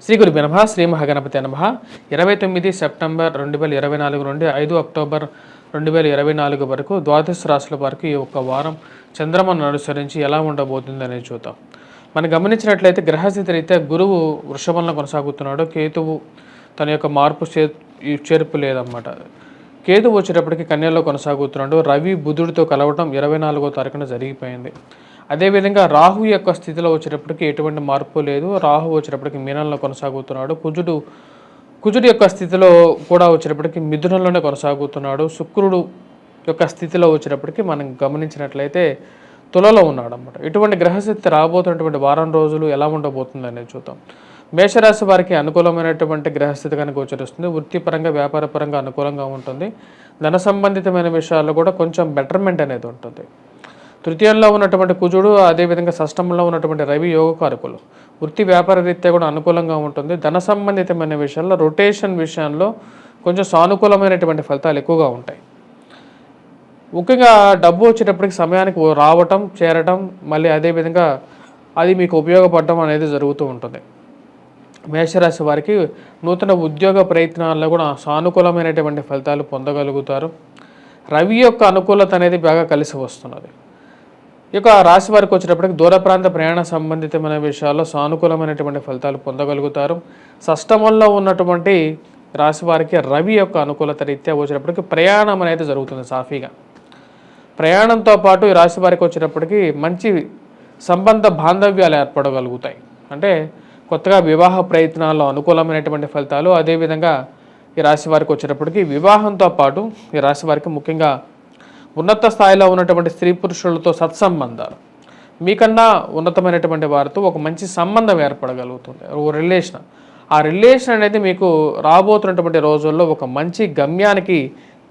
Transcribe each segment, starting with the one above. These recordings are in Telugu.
శ్రీ గురుభ్యో నమః. శ్రీ మహాగణపతి నమః. 29 సెప్టెంబర్ 2024 నుండి 5 అక్టోబర్ 2024 వరకు ద్వాదశ రాశుల వారికి ఈ ఒక్క వారం చంద్రమను అనుసరించి ఎలా ఉండబోతుంది అనేది చూద్దాం. మనం గమనించినట్లయితే గ్రహస్థితి రీత్యా గురువు వృషభంలో కొనసాగుతున్నాడు. కేతువు తన యొక్క మార్పు చేర్పు లేదన్నమాట. కేతువు వచ్చేటప్పటికి కన్యలో కొనసాగుతున్నాడు. రవి బుధుడితో కలవటం 24వ తారీఖున జరిగిపోయింది. అదేవిధంగా రాహు యొక్క స్థితిలో వచ్చేటప్పటికి ఎటువంటి మార్పు లేదు. రాహు వచ్చేటప్పటికి మీనంలో కొనసాగుతున్నాడు. కుజుడు యొక్క స్థితిలో కూడా వచ్చేటప్పటికి మిథునంలోనే కొనసాగుతున్నాడు. శుక్రుడు యొక్క స్థితిలో వచ్చేటప్పటికి మనం గమనించినట్లయితే తులలో ఉన్నాడు అన్నమాట. ఇటువంటి గ్రహస్థితి రాబోతున్నటువంటి వారం రోజులు ఎలా ఉండబోతుంది అనేది చూద్దాం. మేషరాశి వారికి అనుకూలమైనటువంటి గ్రహస్థితి కనుక గోచరిస్తుంది. వృత్తిపరంగా వ్యాపారపరంగా అనుకూలంగా ఉంటుంది. ధన సంబంధితమైన విషయాల్లో కూడా కొంచెం బెటర్మెంట్ అనేది ఉంటుంది. తృతీయంలో ఉన్నటువంటి కుజుడు, అదేవిధంగా షష్టమంలో ఉన్నటువంటి రవి యోగకారకులు. వృత్తి వ్యాపార రీత్యా కూడా అనుకూలంగా ఉంటుంది. ధన సంబంధితమైన విషయాల్లో రొటేషన్ విషయంలో కొంచెం సానుకూలమైనటువంటి ఫలితాలు ఎక్కువగా ఉంటాయి. ముఖ్యంగా డబ్బు వచ్చేటప్పటికి సమయానికి రావటం, చేరటం, మళ్ళీ అదేవిధంగా అది మీకు ఉపయోగపడటం అనేది జరుగుతూ ఉంటుంది. మేషరాశి వారికి నూతన ఉద్యోగ ప్రయత్నాల్లో కూడా సానుకూలమైనటువంటి ఫలితాలు పొందగలుగుతారు. రవి యొక్క అనుకూలత అనేది బాగా కలిసి వస్తున్నది. ఈ యొక్క రాశి వారికి వచ్చేటప్పటికి దూర ప్రాంత ప్రయాణ సంబంధితమైన విషయాల్లో సానుకూలమైనటువంటి ఫలితాలు పొందగలుగుతారు. షష్టమంలో ఉన్నటువంటి రాశి వారికి రవి యొక్క అనుకూలత రీత్యా వచ్చేటప్పటికి ప్రయాణం అనేది జరుగుతుంది సాఫీగా. ప్రయాణంతో పాటు ఈ రాశి వారికి వచ్చేటప్పటికి మంచి సంబంధ బాంధవ్యాలు ఏర్పడగలుగుతాయి. అంటే కొత్తగా వివాహ ప్రయత్నాల్లో అనుకూలమైనటువంటి ఫలితాలు. అదేవిధంగా ఈ రాశి వారికి వచ్చేటప్పటికి వివాహంతో పాటు ఈ రాశి వారికి ముఖ్యంగా ఉన్నత స్థాయిలో ఉన్నటువంటి స్త్రీ పురుషులతో సత్సంబంధాలు, మీకన్నా ఉన్నతమైనటువంటి వారితో ఒక మంచి సంబంధం ఏర్పడగలుగుతుంది. ఒక రిలేషన్, ఆ రిలేషన్ అనేది మీకు రాబోతున్నటువంటి రోజుల్లో ఒక మంచి గమ్యానికి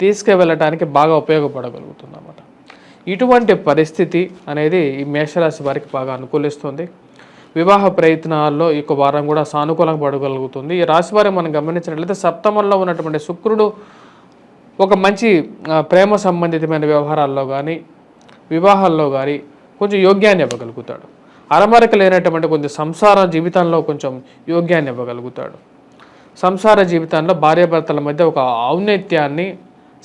తీసుకువెళ్ళటానికి బాగా ఉపయోగపడగలుగుతుంది అన్నమాట. ఇటువంటి పరిస్థితి అనేది ఈ మేషరాశి వారికి బాగా అనుకూలిస్తుంది. వివాహ ప్రయత్నాల్లో ఈ వారం కూడా సానుకూలంగా పడగలుగుతుంది. ఈ రాశి వారిని మనం గమనించినట్లయితే సప్తమంలో ఉన్నటువంటి శుక్రుడు ఒక మంచి ప్రేమ సంబంధితమైన వ్యవహారాల్లో కానీ వివాహాల్లో కానీ కొంచెం యోగ్యాన్ని ఇవ్వగలుగుతాడు. అరమరిక లేనటువంటి కొంచెం సంసార జీవితంలో కొంచెం యోగ్యాన్ని ఇవ్వగలుగుతాడు. సంసార జీవితంలో భార్యాభర్తల మధ్య ఒక ఔన్నత్యాన్ని,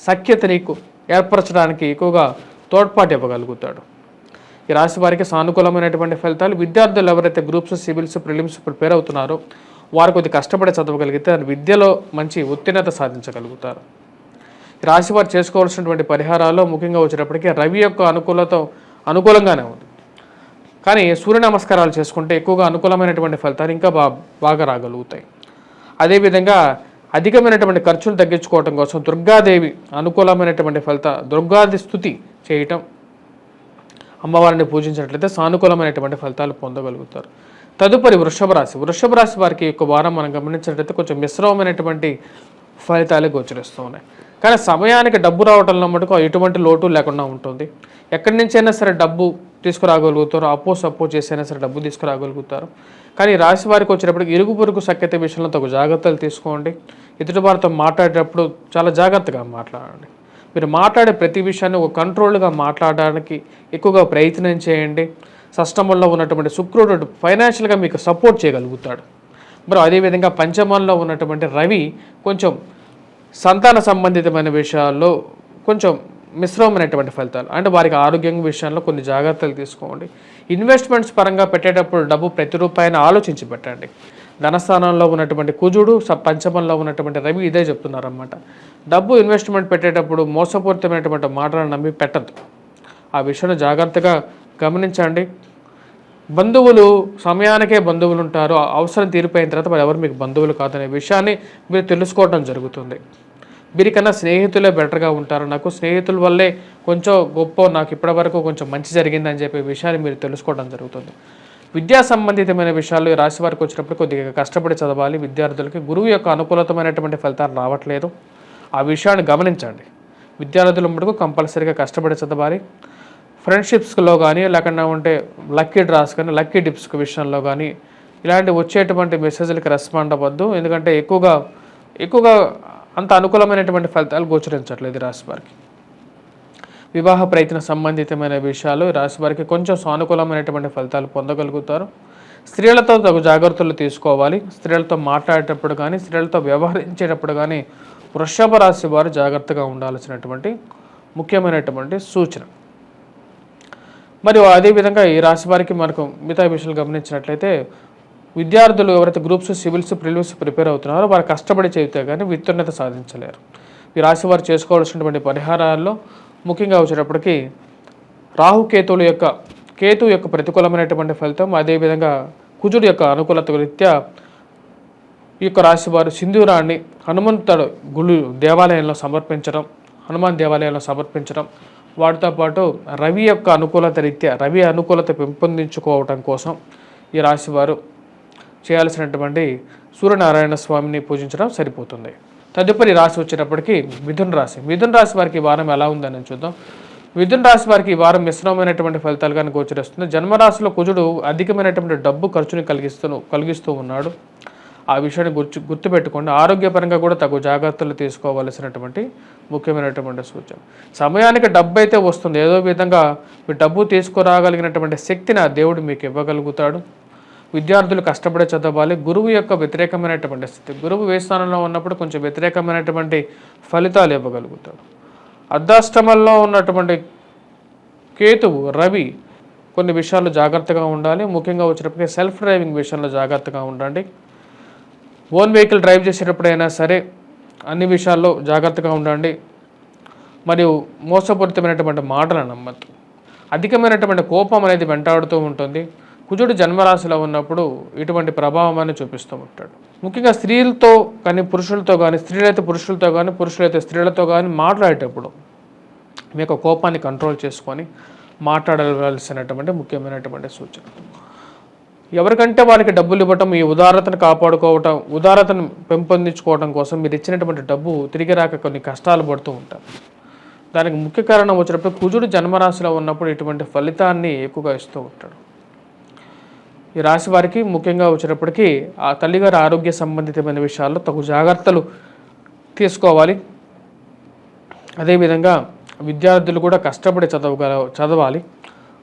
సఖ్యతని ఏర్పరచడానికి ఎక్కువగా తోడ్పాటు ఇవ్వగలుగుతాడు. ఈ రాశి వారికి సానుకూలమైనటువంటి ఫలితాలు. విద్యార్థులు ఎవరైతే గ్రూప్స్, సివిల్స్, ప్రిలిమ్స్ ప్రిపేర్ అవుతున్నారో వారు కొద్ది కష్టపడి చదవగలిగితే విద్యలో మంచి ఉత్తీర్ణత సాధించగలుగుతారు. రాశి వారు చేసుకోవాల్సినటువంటి పరిహారాల్లో ముఖ్యంగా వచ్చేటప్పటికీ రవి యొక్క అనుకూలంగానే ఉంది. కానీ సూర్య నమస్కారాలు చేసుకుంటే ఎక్కువగా అనుకూలమైనటువంటి ఫలితాలు ఇంకా బాగా రాగలుగుతాయి. అదేవిధంగా అధికమైనటువంటి ఖర్చులు తగ్గించుకోవడం కోసం దుర్గాదేవి అనుకూలమైనటువంటి దుర్గాది స్తుతి చేయటం, అమ్మవారిని పూజించినట్లయితే సానుకూలమైనటువంటి ఫలితాలు పొందగలుగుతారు. తదుపరి వృషభ రాశి వారికి యొక్క వారం మనం గమనించినట్లయితే కొంచెం మిశ్రమమైనటువంటి ఫలితాలే గోచరిస్తూ ఉన్నాయి. కానీ సమయానికి డబ్బు రావడంలో మటుకు ఎటువంటి లోటు లేకుండా ఉంటుంది. ఎక్కడి నుంచైనా సరే డబ్బు తీసుకురాగలుగుతారు. సప్పో చేసైనా సరే డబ్బు తీసుకురాగలుగుతారు. కానీ రాశి వారికి వచ్చేటప్పటికి ఇరుగు పొరుగు సఖ్యత విషయంలో తగు జాగ్రత్తలు తీసుకోండి. ఎదుటి వారితో మాట్లాడేటప్పుడు చాలా జాగ్రత్తగా మాట్లాడండి. మీరు మాట్లాడే ప్రతి విషయాన్ని ఒక కంట్రోల్గా మాట్లాడడానికి ఎక్కువగా ప్రయత్నం చేయండి. షష్టమంలో ఉన్నటువంటి శుక్రుడు ఫైనాన్షియల్గా మీకు సపోర్ట్ చేయగలుగుతాడు. మరి అదేవిధంగా పంచమంలో ఉన్నటువంటి రవి కొంచెం సంతాన సంబంధితమైన విషయాల్లో కొంచెం మిశ్రమమైనటువంటి ఫలితాలు. అంటే వారికి ఆరోగ్యం విషయంలో కొన్ని జాగ్రత్తలు తీసుకోండి. ఇన్వెస్ట్మెంట్స్ పరంగా పెట్టేటప్పుడు డబ్బు ప్రతి రూపాయిని ఆలోచించి పెట్టండి. ధనస్థానంలో ఉన్నటువంటి కుజుడు, పంచమంలో ఉన్నటువంటి రవి ఇదే చెప్తున్నారన్నమాట. డబ్బు ఇన్వెస్ట్మెంట్ పెట్టేటప్పుడు మోసపూరితమైనటువంటి మాటలను నమ్మి పెట్టద్దు. ఆ విషయాన్ని జాగ్రత్తగా గమనించండి. బంధువులు సమయానికే బంధువులు ఉంటారు. అవసరం తీరిపోయిన తర్వాత మరి ఎవరు మీకు బంధువులు కాదనే విషయాన్ని మీరు తెలుసుకోవడం జరుగుతుంది. వీరికన్నా స్నేహితులే బెటర్గా ఉంటారు. నాకు స్నేహితుల వల్లే కొంచెం గొప్ప, నాకు ఇప్పటివరకు కొంచెం మంచి జరిగిందని చెప్పే విషయాన్ని మీరు తెలుసుకోవడం జరుగుతుంది. విద్యా సంబంధితమైన విషయాలు ఈ రాశి వారికి వచ్చినప్పుడు కొద్దిగా కష్టపడి చదవాలి. విద్యార్థులకి గురువు యొక్క అనుకూలతమైనటువంటి ఫలితాలు రావట్లేదు. ఆ విషయాన్ని గమనించండి. విద్యార్థుల మటుకు కంపల్సరీగా కష్టపడి చదవాలి. ఫ్రెండ్షిప్స్లో కానీ లేకుండా ఉంటే లక్కీ డ్రాస్ కానీ లక్కీ డిప్స్ విషయంలో కానీ ఇలాంటి వచ్చేటువంటి మెసేజ్లకి రెస్పాండ్ అవ్వద్దు. ఎందుకంటే ఎక్కువగా అంత అనుకూలమైనటువంటి ఫలితాలు గోచరించట్లేదు రాశి వారికి. వివాహ ప్రయత్న సంబంధితమైన విషయాలు రాశి వారికి కొంచెం సానుకూలమైనటువంటి ఫలితాలు పొందగలుగుతారు. స్త్రీలతో తగు జాగ్రత్తలు తీసుకోవాలి. స్త్రీలతో మాట్లాడేటప్పుడు కానీ, స్త్రీలతో వ్యవహరించేటప్పుడు కానీ వృషభ రాశి వారు జాగ్రత్తగా ఉండాల్సినటువంటి ముఖ్యమైనటువంటి సూచన. మరియు అదేవిధంగా ఈ రాశి వారికి మనకు మిగతా విషయాలు గమనించినట్లయితే, విద్యార్థులు ఎవరైతే గ్రూప్స్, సివిల్స్, ప్రిలిమ్స్ ప్రిపేర్ అవుతున్నారో వారు కష్టపడి చేస్తే కానీ ఉత్తీర్ణత సాధించలేరు. ఈ రాశి వారు చేసుకోవాల్సినటువంటి పరిహారాల్లో ముఖ్యంగా వచ్చేటప్పటికి కేతు యొక్క ప్రతికూలమైనటువంటి ఫలితం, అదేవిధంగా కుజుడు యొక్క అనుకూలత రీత్యా ఈ యొక్క రాశి వారు సింధూరాన్ని హనుమంతుడు దేవాలయంలో సమర్పించడం, హనుమాన్ దేవాలయంలో సమర్పించడం, వాటితో పాటు రవి యొక్క అనుకూలత రీత్యా రవి అనుకూలత పెంపొందించుకోవటం కోసం ఈ రాశి వారు చేయాల్సినటువంటి సూర్యనారాయణ స్వామిని పూజించడం సరిపోతుంది. తదుపరి రాశి వచ్చేటప్పటికి మిథున రాశి. మిథున రాశి వారికి ఈ వారం ఎలా ఉందని చూద్దాం. మిథున రాశి వారికి ఈ వారం మిశ్రమమైనటువంటి ఫలితాలుగా గోచరిస్తుంది. జన్మరాశిలో కుజుడు అధికమైనటువంటి డబ్బు ఖర్చుని కలిగిస్తూ ఉన్నాడు. ఆ విషయాన్ని గుర్తుపెట్టుకోండి. ఆరోగ్యపరంగా కూడా తగు జాగ్రత్తలు తీసుకోవాల్సినటువంటి ముఖ్యమైనటువంటి సూచన. సమయానికి డబ్బు అయితే వస్తుంది, ఏదో విధంగా మీ డబ్బు తీసుకురాగలిగినటువంటి శక్తిని ఆ దేవుడు మీకు ఇవ్వగలుగుతాడు. విద్యార్థులు కష్టపడి చదవాలి. గురువు యొక్క వ్యతిరేకమైనటువంటి స్థితి, గురువు ఏ స్థానంలో ఉన్నప్పుడు కొంచెం వ్యతిరేకమైనటువంటి ఫలితాలు ఇవ్వగలుగుతాడు. అర్ధాష్టమంలో ఉన్నటువంటి కేతువు, రవి కొన్ని విషయాల్లో జాగ్రత్తగా ఉండాలి. ముఖ్యంగా వచ్చేటప్పటికి సెల్ఫ్ డ్రైవింగ్ విషయంలో జాగ్రత్తగా ఉండండి. ఓన్ వెహికల్ డ్రైవ్ చేసేటప్పుడైనా సరే అన్ని విషయాల్లో జాగ్రత్తగా ఉండండి. మరియు మోసపూరితమైనటువంటి మాటలను నమ్మద్దు. అధికమైనటువంటి కోపం అనేది వెంటాడుతూ ఉంటుంది. కుజుడు జన్మరాశిలో ఉన్నప్పుడు ఇటువంటి ప్రభావాన్ని చూపిస్తూ ఉంటాడు. ముఖ్యంగా స్త్రీలతో కానీ పురుషులతో కానీ, స్త్రీలైతే పురుషులతో కానీ, పురుషులైతే స్త్రీలతో కానీ మాట్లాడేటప్పుడు మీ యొక్క కోపాన్ని కంట్రోల్ చేసుకొని మాట్లాడవలసినటువంటి ముఖ్యమైనటువంటి సూచన. ఎవరికంటే వారికి డబ్బులు ఇవ్వటం, ఈ ఉదారతను కాపాడుకోవటం, ఉదారతను పెంపొందించుకోవడం కోసం మీరు ఇచ్చినటువంటి డబ్బు తిరిగి రాక కొన్ని కష్టాలు పడుతూ ఉంటారు. దానికి ముఖ్య కారణం వచ్చినప్పుడు కుజుడు జన్మరాశిలో ఉన్నప్పుడు ఇటువంటి ఫలితాన్ని ఎక్కువగా ఇస్తూ ఉంటాడు. ఈ రాశి వారికి ముఖ్యంగా వచ్చేటప్పటికీ ఆ తల్లిగారి ఆరోగ్య సంబంధితమైన విషయాల్లో తగు జాగ్రత్తలు తీసుకోవాలి. అదేవిధంగా విద్యార్థులు కూడా కష్టపడి చదవాలి.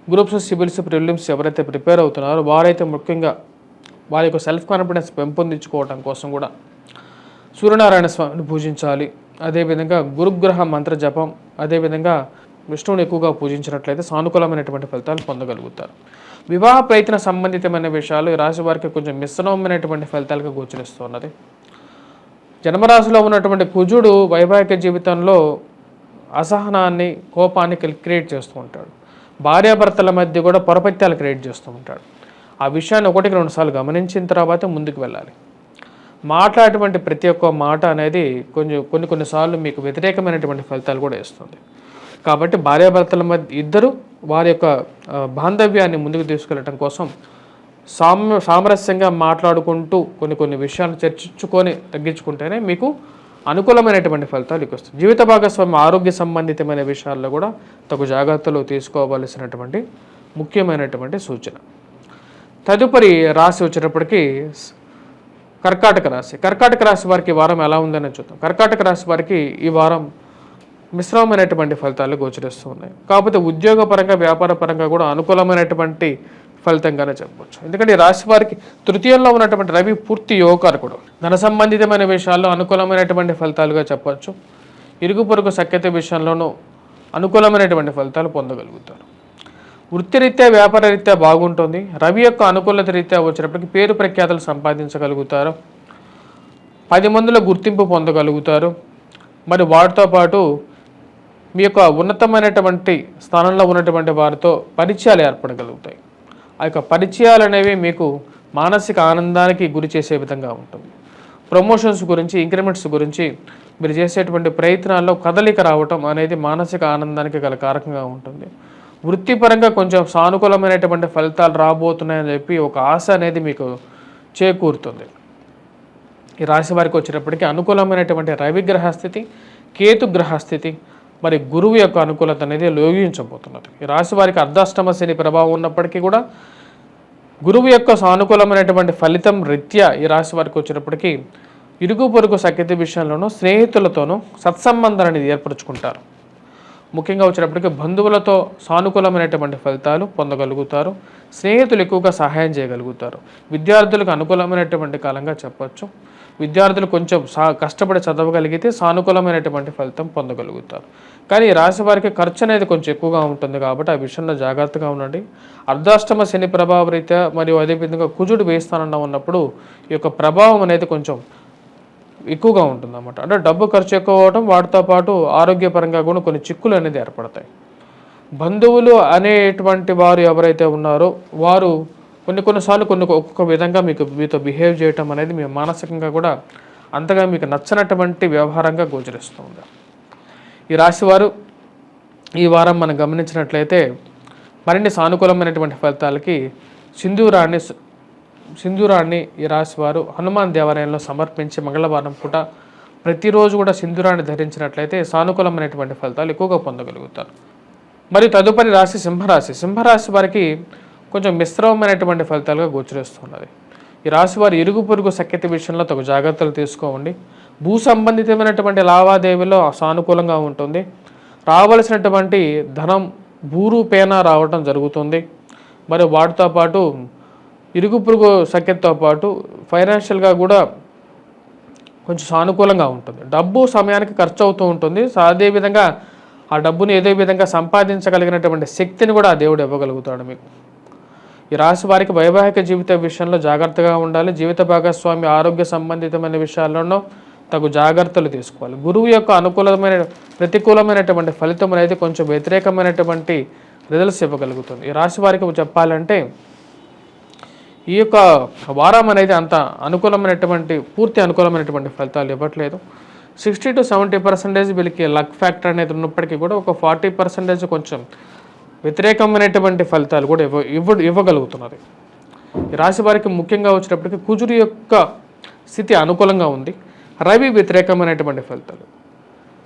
గ్రూప్స్, సివిల్స్, ప్రిలిమ్స్ ఎవరైతే ప్రిపేర్ అవుతున్నారో వారైతే ముఖ్యంగా వారి యొక్క సెల్ఫ్ కాన్ఫిడెన్స్ పెంపొందించుకోవడం కోసం కూడా సూర్యనారాయణ స్వామిని పూజించాలి. అదేవిధంగా గురుగ్రహ మంత్ర జపం, అదేవిధంగా విష్ణువుని ఎక్కువగా పూజించినట్లయితే సానుకూలమైనటువంటి ఫలితాలు పొందగలుగుతారు. వివాహ ప్రయత్న సంబంధితమైన విషయాలు ఈ రాశి వారికి కొంచెం మిశ్రమమైనటువంటి ఫలితాలుగా గోచరిస్తున్నది. జన్మరాశిలో ఉన్నటువంటి కుజుడు వైవాహిక జీవితంలో అసహనాన్ని, కోపాన్ని క్రియేట్ చేస్తూ ఉంటాడు. భార్యాభర్తల మధ్య కూడా పొరపత్యాలు క్రియేట్ చేస్తూ ఉంటాడు. ఆ విషయాన్ని 1-2 సార్లు గమనించిన తర్వాత ముందుకు వెళ్ళాలి. మాట్లాడేటువంటి ప్రతి ఒక్క మాట అనేది కొన్నిసార్లు మీకు వ్యతిరేకమైనటువంటి ఫలితాలు కూడా ఇస్తుంది. కాబట్టి భార్యాభర్తల మధ్య ఇద్దరు వారి యొక్క బాంధవ్యాన్ని ముందుకు తీసుకెళ్ళటం కోసం సామరస్యంగా మాట్లాడుకుంటూ కొన్ని విషయాలు చర్చించుకొని తగ్గించుకుంటేనే మీకు అనుకూలమైనటువంటి ఫలితాలు వస్తాయి. జీవిత భాగస్వామి ఆరోగ్య సంబంధితమైన విషయాల్లో కూడా తగు జాగ్రత్తలు తీసుకోవలసినటువంటి ముఖ్యమైనటువంటి సూచన. తదుపరి రాశి వచ్చేటప్పటికి కర్కాటక రాశి. కర్కాటక రాశి వారికి ఈ వారం ఎలా ఉందని చూద్దాం. కర్కాటక రాశి వారికి ఈ వారం మిశ్రమమైనటువంటి ఫలితాలు గోచరిస్తూ ఉన్నాయి. కాకపోతే ఉద్యోగపరంగా, వ్యాపారపరంగా కూడా అనుకూలమైనటువంటి ఫలితంగానే చెప్పవచ్చు. ఎందుకంటే ఈ రాశి వారికి తృతీయంలో ఉన్నటువంటి రవి పూర్తి యోగకారకుడు. ధన సంబంధితమైన విషయాల్లో అనుకూలమైనటువంటి ఫలితాలుగా చెప్పవచ్చు. ఇరుగు పొరుగు సఖ్యత విషయంలోనూ అనుకూలమైనటువంటి ఫలితాలు పొందగలుగుతారు. వృత్తిరీత్యా, వ్యాపార రీత్యా బాగుంటుంది. రవి యొక్క అనుకూలత రీత్యా వచ్చినప్పటికీ పేరు ప్రఖ్యాతలు సంపాదించగలుగుతారు. 10 మందిలో గుర్తింపు పొందగలుగుతారు. మరి వాటితో పాటు మీ యొక్క ఉన్నతమైనటువంటి స్థానంలో ఉన్నటువంటి వారితో పరిచయాలు ఏర్పడగలుగుతాయి. ఆ యొక్క పరిచయాలు అనేవి మీకు మానసిక ఆనందానికి గురి చేసే విధంగా ఉంటుంది. ప్రమోషన్స్ గురించి, ఇంక్రిమెంట్స్ గురించి మీరు చేసేటువంటి ప్రయత్నాల్లో కదలిక రావటం అనేది మానసిక ఆనందానికి గల కారకంగా ఉంటుంది. వృత్తిపరంగా కొంచెం సానుకూలమైనటువంటి ఫలితాలు రాబోతున్నాయని చెప్పి ఒక ఆశ అనేది మీకు చేకూరుతుంది. ఈ రాశి వారికి వచ్చేటప్పటికీ అనుకూలమైనటువంటి రవి గ్రహస్థితి, కేతు గ్రహస్థితి, మరి గురువు యొక్క అనుకూలత అనేది లోగించబోతున్నది. ఈ రాశి వారికి అర్ధాష్టమ శని ప్రభావం ఉన్నప్పటికీ కూడా గురువు యొక్క సానుకూలమైనటువంటి ఫలితం రీత్యా ఈ రాశి వారికి వచ్చేటప్పటికీ ఇరుగు పొరుగు సఖ్యత విషయంలోనూ, స్నేహితులతోనూ సత్సంబంధాన్ని ఏర్పరచుకుంటారు. ముఖ్యంగా వచ్చేటప్పటికి బంధువులతో సానుకూలమైనటువంటి ఫలితాలు పొందగలుగుతారు. స్నేహితులు ఎక్కువగా సహాయం చేయగలుగుతారు. విద్యార్థులకు అనుకూలమైనటువంటి కాలంగా చెప్పొచ్చు. విద్యార్థులు కొంచెం కష్టపడి చదవగలిగితే సానుకూలమైనటువంటి ఫలితం పొందగలుగుతారు. కానీ ఈ రాశి వారికి ఖర్చు అనేది కొంచెం ఎక్కువగా ఉంటుంది కాబట్టి ఆ విషయంలో జాగ్రత్తగా ఉండండి. అర్ధాష్టమ శని ప్రభావ రీత్యా మరియు అదేవిధంగా కుజుడు వేయిస్థానంలో ఉన్నప్పుడు ఈ యొక్క ప్రభావం అనేది కొంచెం ఎక్కువగా ఉంటుందన్నమాట. అంటే డబ్బు ఖర్చు ఎక్కువ అవడం, వాటితో పాటు ఆరోగ్యపరంగా కూడా కొన్ని చిక్కులు అనేది ఏర్పడతాయి. బంధువులు అనేటువంటి వారు ఎవరైతే ఉన్నారో వారు కొన్నిసార్లు ఒక్కొక్క విధంగా మీతో బిహేవ్ చేయటం అనేది మీ మానసికంగా కూడా అంతగా మీకు నచ్చనటువంటి వ్యవహారంగా గోచరిస్తుంది. ఈ రాశివారు ఈ వారం మనం గమనించినట్లయితే మరిన్ని సానుకూలమైనటువంటి ఫలితాలకి సింధూరాన్ని ఈ రాశివారు హనుమాన్ దేవాలయంలో సమర్పించి మంగళవారం పూట ప్రతిరోజు కూడా సింధూరాన్ని ధరించినట్లయితే సానుకూలమైనటువంటి ఫలితాలు ఎక్కువగా పొందగలుగుతారు. మరియు తదుపరి రాశి సింహరాశి. సింహరాశి వారికి కొంచెం మిశ్రమమైనటువంటి ఫలితాలుగా గోచరిస్తున్నది. ఈ రాశి వారి ఇరుగు పొరుగు సఖ్యత విషయంలో తగు జాగ్రత్తలు తీసుకోండి. భూ సంబంధితమైనటువంటి లావాదేవీలో సానుకూలంగా ఉంటుంది. రావలసినటువంటి ధనం భూరూపేణ రావటం జరుగుతుంది. మరియు వాటితో పాటు ఇరుగు పొరుగు సఖ్యతతో పాటు ఫైనాన్షియల్గా కూడా కొంచెం సానుకూలంగా ఉంటుంది. డబ్బు సమయానికి ఖర్చు అవుతూ ఉంటుంది. అదేవిధంగా ఆ డబ్బుని ఏదో విధంగా సంపాదించగలిగినటువంటి శక్తిని కూడా ఆ దేవుడు ఇవ్వగలుగుతాడు మీకు. ఈ రాశి వారికి వైవాహిక జీవిత విషయంలో జాగ్రత్తగా ఉండాలి. జీవిత భాగస్వామి ఆరోగ్య సంబంధితమైన విషయాల్లోనూ తగు జాగ్రత్తలు తీసుకోవాలి. గురువు యొక్క ప్రతికూలమైనటువంటి ఫలితం అనేది కొంచెం వ్యతిరేకమైనటువంటి రిజల్ట్స్ ఇవ్వగలుగుతుంది. ఈ రాశి వారికి చెప్పాలంటే ఈ యొక్క వారం అనేది అంత పూర్తి అనుకూలమైనటువంటి ఫలితాలు ఇవ్వట్లేదు. 60 to 70% వీళ్ళకి లక్ ఫ్యాక్టర్ అనేది ఉన్నప్పటికీ కూడా ఒక 40% కొంచెం వ్యతిరేకమైనటువంటి ఫలితాలు కూడా ఇవ్వగలుగుతున్నది. ఈ రాశి వారికి ముఖ్యంగా వచ్చేటప్పటికి కుజుడు యొక్క స్థితి అనుకూలంగా ఉంది. రవి వ్యతిరేకమైనటువంటి ఫలితాలు.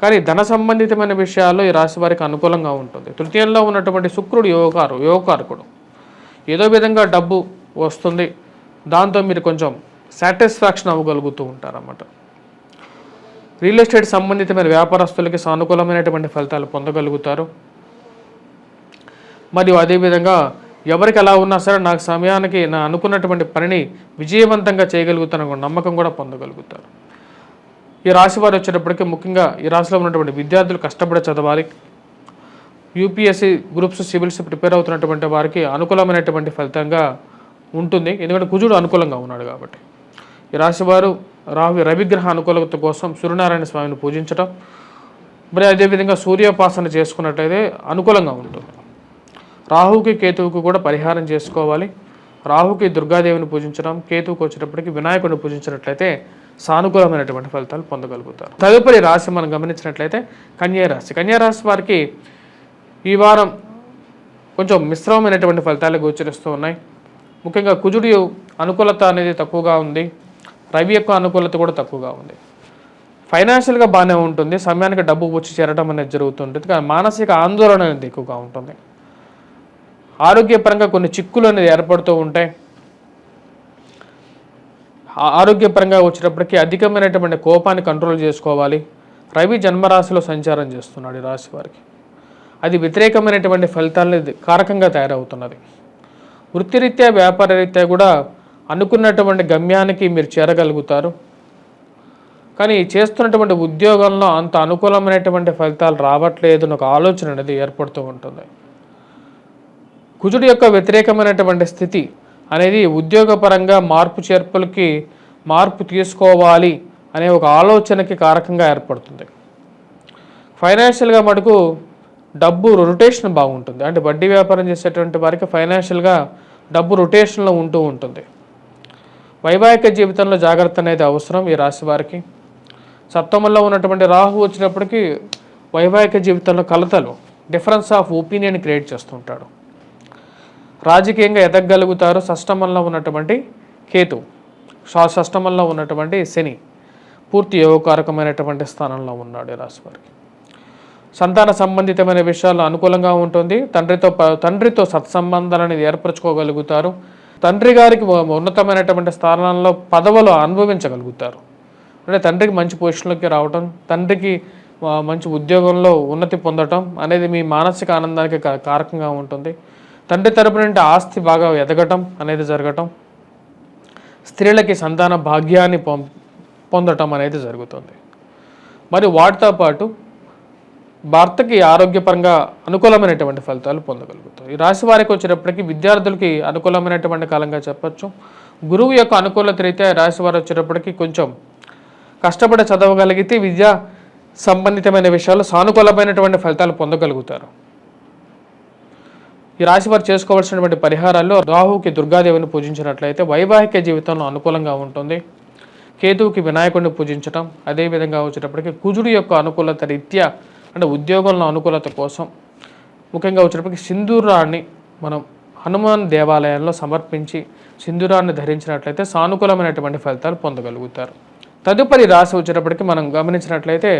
కానీ ధన సంబంధితమైన విషయాల్లో ఈ రాశి వారికి అనుకూలంగా ఉంటుంది. తృతీయంలో ఉన్నటువంటి శుక్రుడు యోగకారకుడు. ఏదో విధంగా డబ్బు వస్తుంది. దాంతో మీరు కొంచెం సాటిస్ఫాక్షన్ అవ్వగలుగుతూ ఉంటారన్నమాట. రియల్ ఎస్టేట్ సంబంధితమైన వ్యాపారస్తులకి సానుకూలమైనటువంటి ఫలితాలు పొందగలుగుతారు. మరియు అదేవిధంగా ఎవరికి ఎలా ఉన్నా సరే నాకు సమయానికి నా అనుకున్నటువంటి పనిని విజయవంతంగా చేయగలుగుతాను నమ్మకం కూడా పొందగలుగుతారు. ఈ రాశి వారు వచ్చేటప్పటికీ ముఖ్యంగా ఈ రాశిలో ఉన్నటువంటి విద్యార్థులు కష్టపడి చదవాలి. యూపీఎస్సీ గ్రూప్స్ సివిల్స్ ప్రిపేర్ అవుతున్నటువంటి వారికి అనుకూలమైనటువంటి ఫలితంగా ఉంటుంది. ఎందుకంటే కుజుడు అనుకూలంగా ఉన్నాడు కాబట్టి. ఈ రాశివారు రవిగ్రహ అనుకూలత కోసం సూర్యనారాయణ స్వామిని పూజించడం, మరి అదేవిధంగా సూర్యోపాసన చేసుకున్నట్లయితే అనుకూలంగా ఉంటుంది. రాహుకి కేతువుకు కూడా పరిహారం చేసుకోవాలి. రాహుకి దుర్గాదేవిని పూజించడం, కేతువుకు వచ్చేటప్పటికి వినాయకుడిని పూజించినట్లయితే సానుకూలమైనటువంటి ఫలితాలు పొందగలుగుతారు. తదుపరి రాశి మనం గమనించినట్లయితే కన్యారాశి. కన్యారాశి వారికి ఈ వారం కొంచెం మిశ్రమమైనటువంటి ఫలితాలు గోచరిస్తూ ఉన్నాయి. ముఖ్యంగా కుజుడి అనుకూలత అనేది తక్కువగా ఉంది. రవి యొక్క అనుకూలత కూడా తక్కువగా ఉంది. ఫైనాన్షియల్గా బాగానే ఉంటుంది. సమయానికి డబ్బు వచ్చి చేరడం అనేది జరుగుతుంటుంది. కానీ మానసిక ఆందోళన అనేది ఎక్కువగా ఉంటుంది. ఆరోగ్యపరంగా కొన్ని చిక్కులు అనేది ఏర్పడుతూ ఉంటాయి. ఆరోగ్యపరంగా వచ్చేటప్పటికి అధికమైనటువంటి కోపాన్ని కంట్రోల్ చేసుకోవాలి. రవి జన్మరాశిలో సంచారం చేస్తున్నాడు ఈ రాశి వారికి. అది వ్యతిరేకమైనటువంటి ఫలితాలని కారకంగా తయారవుతున్నది. వృత్తిరీత్యా వ్యాపార రీత్యా కూడా అనుకున్నటువంటి గమ్యానికి మీరు చేరగలుగుతారు. కానీ చేస్తున్నటువంటి ఉద్యోగంలో అంత అనుకూలమైనటువంటి ఫలితాలు రావట్లేదు ఒక ఆలోచన అనేది ఏర్పడుతూ ఉంటుంది. కుజుడు యొక్క వ్యతిరేకమైనటువంటి స్థితి అనేది ఉద్యోగపరంగా మార్పు తీసుకోవాలి అనే ఒక ఆలోచనకి కారకంగా ఏర్పడుతుంది. ఫైనాన్షియల్గా మటుకు డబ్బు రొటేషన్ బాగుంటుంది. అంటే వడ్డీ వ్యాపారం చేసేటువంటి వారికి ఫైనాన్షియల్గా డబ్బు రొటేషన్లో ఉంటూ ఉంటుంది. వైవాహిక జీవితంలో జాగ్రత్త అనేది అవసరం ఈ రాశి వారికి. సప్తమంలో ఉన్నటువంటి రాహు వచ్చినప్పటికీ వైవాహిక జీవితంలో కలతలు, డిఫరెన్స్ ఆఫ్ ఒపీనియన్ క్రియేట్ చేస్తుంటాడు. రాజకీయంగా ఎదగలుగుతారు. షష్టమంలో ఉన్నటువంటి కేతు, షష్టమంలో ఉన్నటువంటి శని పూర్తి యోగకారకమైనటువంటి స్థానంలో ఉన్నాడు ఈ రాశి వారికి. సంతాన సంబంధితమైన విషయాలు అనుకూలంగా ఉంటుంది. తండ్రితో సత్సంబంధాలను ఏర్పరచుకోగలుగుతారు. తండ్రి గారికి ఉన్నతమైనటువంటి స్థానంలో పదవులు అనుభవించగలుగుతారు. అంటే తండ్రికి మంచి పొజిషన్లోకి రావటం, తండ్రికి మంచి ఉద్యోగంలో ఉన్నతి పొందటం అనేది మీ మానసిక ఆనందానికి కారకంగా ఉంటుంది. తండ్రి తరపు నుండి ఆస్తి బాగా ఎదగటం అనేది జరగటం, స్త్రీలకి సంతాన భాగ్యాన్ని పొందటం అనేది జరుగుతుంది. మరి వాటితో పాటు భర్తకి ఆరోగ్యపరంగా అనుకూలమైనటువంటి ఫలితాలు పొందగలుగుతారు. ఈ రాశి వారికి వచ్చేటప్పటికి విద్యార్థులకి అనుకూలమైనటువంటి కాలంగా చెప్పచ్చు. గురువు యొక్క అనుకూలత రీత్యా రాశి వారు వచ్చేటప్పటికి కొంచెం కష్టపడి చదవగలిగితే విద్యా సంబంధితమైన విషయాలు సానుకూలమైనటువంటి ఫలితాలు పొందగలుగుతారు. ఈ రాశి వారు చేసుకోవాల్సినటువంటి పరిహారాల్లో రాహుకి దుర్గాదేవిని పూజించినట్లయితే వైవాహిక జీవితంలో అనుకూలంగా ఉంటుంది. కేతువుకి వినాయకుడిని పూజించటం, అదేవిధంగా వచ్చేటప్పటికి కుజుడు యొక్క అనుకూలత రీత్యా అంటే ఉద్యోగంలో అనుకూలత కోసం ముఖ్యంగా వచ్చేటప్పటికి సింధూరాన్ని మనం హనుమాన్ దేవాలయంలో సమర్పించి సింధూరాన్ని ధరించినట్లయితే సానుకూలమైనటువంటి ఫలితాలు పొందగలుగుతారు. తదుపరి రాశి వచ్చేటప్పటికి మనం గమనించినట్లయితే